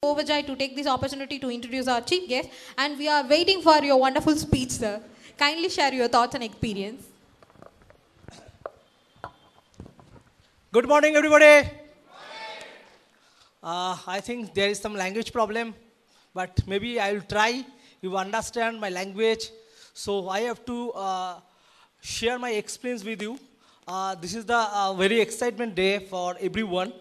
Ovajai to take this opportunity to introduce our chief guest, and we are waiting for your wonderful speech, sir. Kindly share your thoughts and experience. Good morning, everybody. I think there is some language problem, but maybe I will try. You understand my language, so I have to share my experience with you. This is the very excitement day for everyone.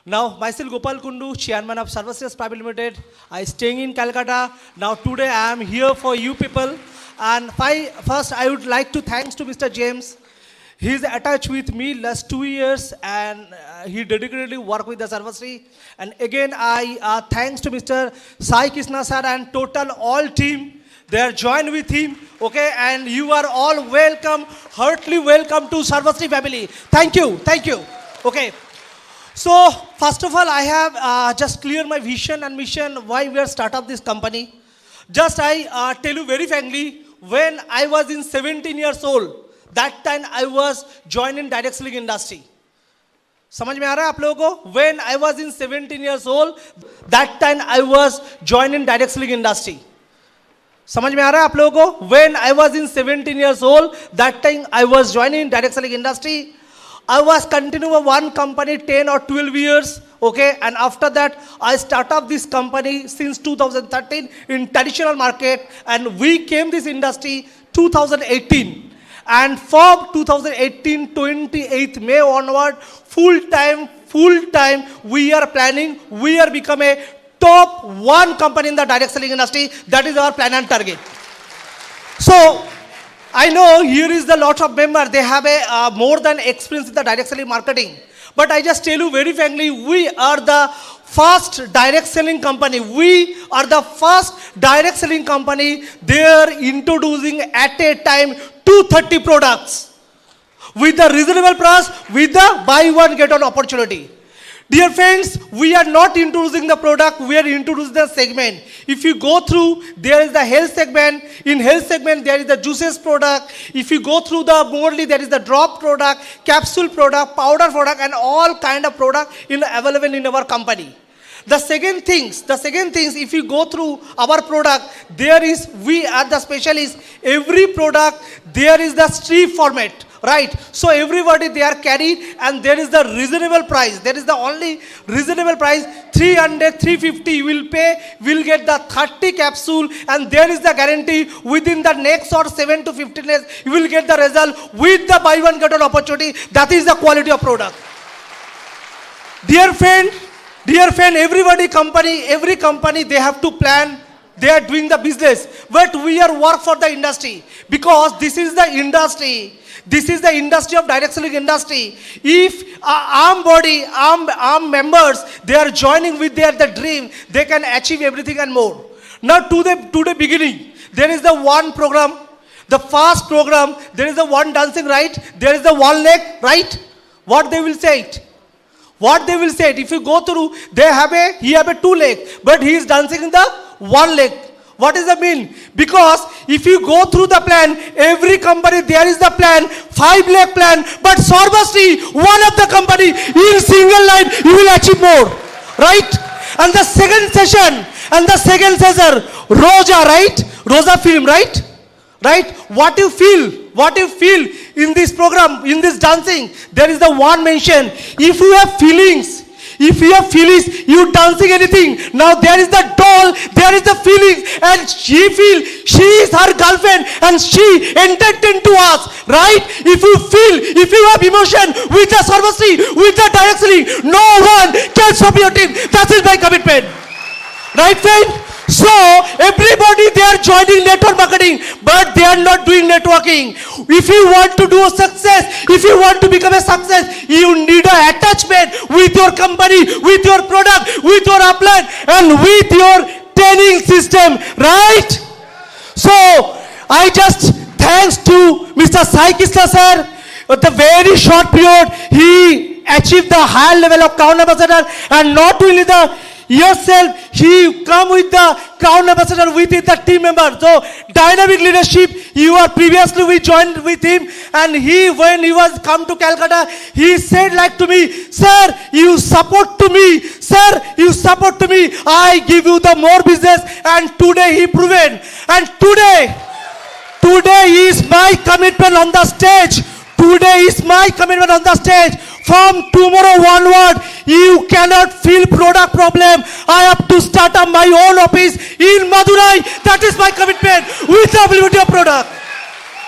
Now, myself Gopal Kundu, chairman of Services Private Limited. I staying in Calcutta. Now, today I am here for you people. And first, I would like to thanks to Mr. James. He is attached with me last 2 years, and he dedicatedly work with the Services. And again, I thanks to Mr. Sai Krishna sir and total all team. They are joined with him. Okay, and you are all welcome, heartily welcome to Services family. Thank you, thank you. Okay. So, first of all, I have just clear my vision and mission why we are start up this company. Just I tell you very frankly, when I was in 17 years old, that time I was joining direct selling industry. समझ में आ रहा है आप लोगों को? When I was in 17 years old, that time I was joining direct selling industry. समझ में आ रहा है आप लोगों को? When I was in 17 years old, that time I was joining direct selling industry. I was continuing one company 10 or 12 years, okay, and after that I start up this company since 2013 in traditional market, and we came this industry 2018, and from 2018 28th May onward, full time we are planning, we are become a top one company in the direct selling industry. That is our plan and target. So I know here is the lot of members, they have a more than experience in the direct selling marketing. But I just tell you very frankly, we are the first direct selling company. We are the first direct selling company. They are introducing at a time 230 products with the reasonable price, with the buy one get one opportunity. Dear friends, we are not introducing the product, we are introducing the segment. If you go through, there is the health segment. In health segment, there is the juices product. If you go through the morely, there is the drop product, capsule product, powder product, and all kind of product available in our company. The second things, if you go through our product, there is, we are the specialists. Every product, there is the strip format. Right, so everybody they are carried, and there is the reasonable price. There is the only reasonable price, 300, 350 you will pay, will get the 30 capsule, and there is the guarantee within the next or 7 to 15 days you will get the result with the buy one get one opportunity. That is the quality of product. Dear friend, every company they have to plan. They are doing the business, but we are work for the industry, because this is the industry. This is the industry of direct selling industry. If arm members, they are joining with their the dream, they can achieve everything and more. Now to the beginning, there is the one program, the first program, there is the one dancing, right? There is the one leg, right? What they will say it? What they will say it? If you go through, he have a 2 leg, but he is dancing in the 1 leg. What does that mean? Because if you go through the plan, every company there is the plan, 5 leg plan, but Sarvasri, one of the company, in single line, you will achieve more. Right? And the second session, Roja, right? Roja film, right? Right? What you feel in this program, in this dancing, there is the one mention. If you have feelings, you dancing anything. Now there is the doll, there is the feeling, and she is her girlfriend, and she entertained to us, right? If you have emotion with the Sarvasri, with the direct selling, no one can stop your team. That is my commitment. Right, friend? So, everybody they are joining network marketing, but they are not doing networking. If you want to do a success, if you want to become a success, you need an attachment with your company, with your product, with your upline, and with your training system, right? So, I just thanks to Mr. Sai Krishna sir, at the very short period, he achieved the higher level of crown ambassador, and not only the yourself, he come with the crown ambassador with the team member. So dynamic leadership, You are previously we joined with him, and he, when he was come to Calcutta, he said like to me, sir, you support to me, sir, you support to me, I give you the more business. And today he proven, and today is my commitment on the stage. Today is my commitment on the stage. From tomorrow onward, you cannot feel product problem. I have to start up my own office in Madurai. That is my commitment with availability of product.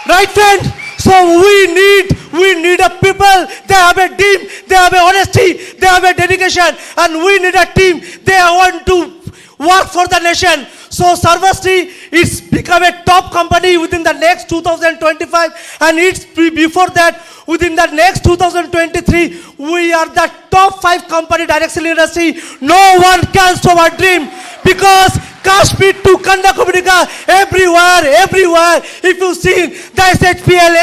Right, friend? So we need a people. They have a team. They have a honesty. They have a dedication, and we need a team. They want to work for the nation. So Sarvasree, it's become a top company within the next 2025, and it's before that, within the next 2023, we are the top 5 company direct selling industry. No one can stop our dream, because Kashmir to Kanyakumari, everywhere, if you see the SHPL,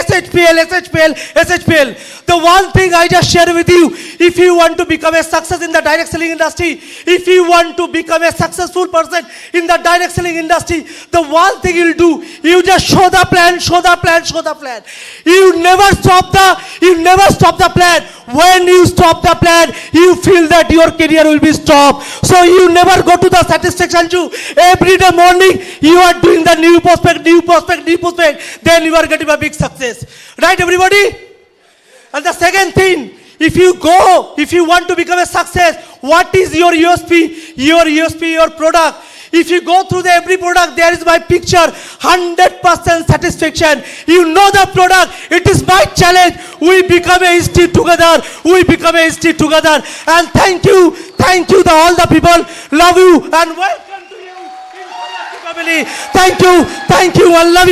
the one thing I just share with you, if you want to become a success in the direct selling industry, if you want to become a successful person in the direct selling industry, the one thing you'll do, you just show the plan. You never stop the plan. When you stop the plan, you feel that your career will be stopped. So you never go to the satisfaction too. Every day morning, you are doing the new prospect. Then you are getting a big success. Right, everybody? And the second thing, if you want to become a success, what is your USP? Your product. If you go through every product, there is my picture, 100% satisfaction. You know the product. It is my challenge. We become a history together. And thank you all the people. Love you and welcome to you in family. Thank you. I love you.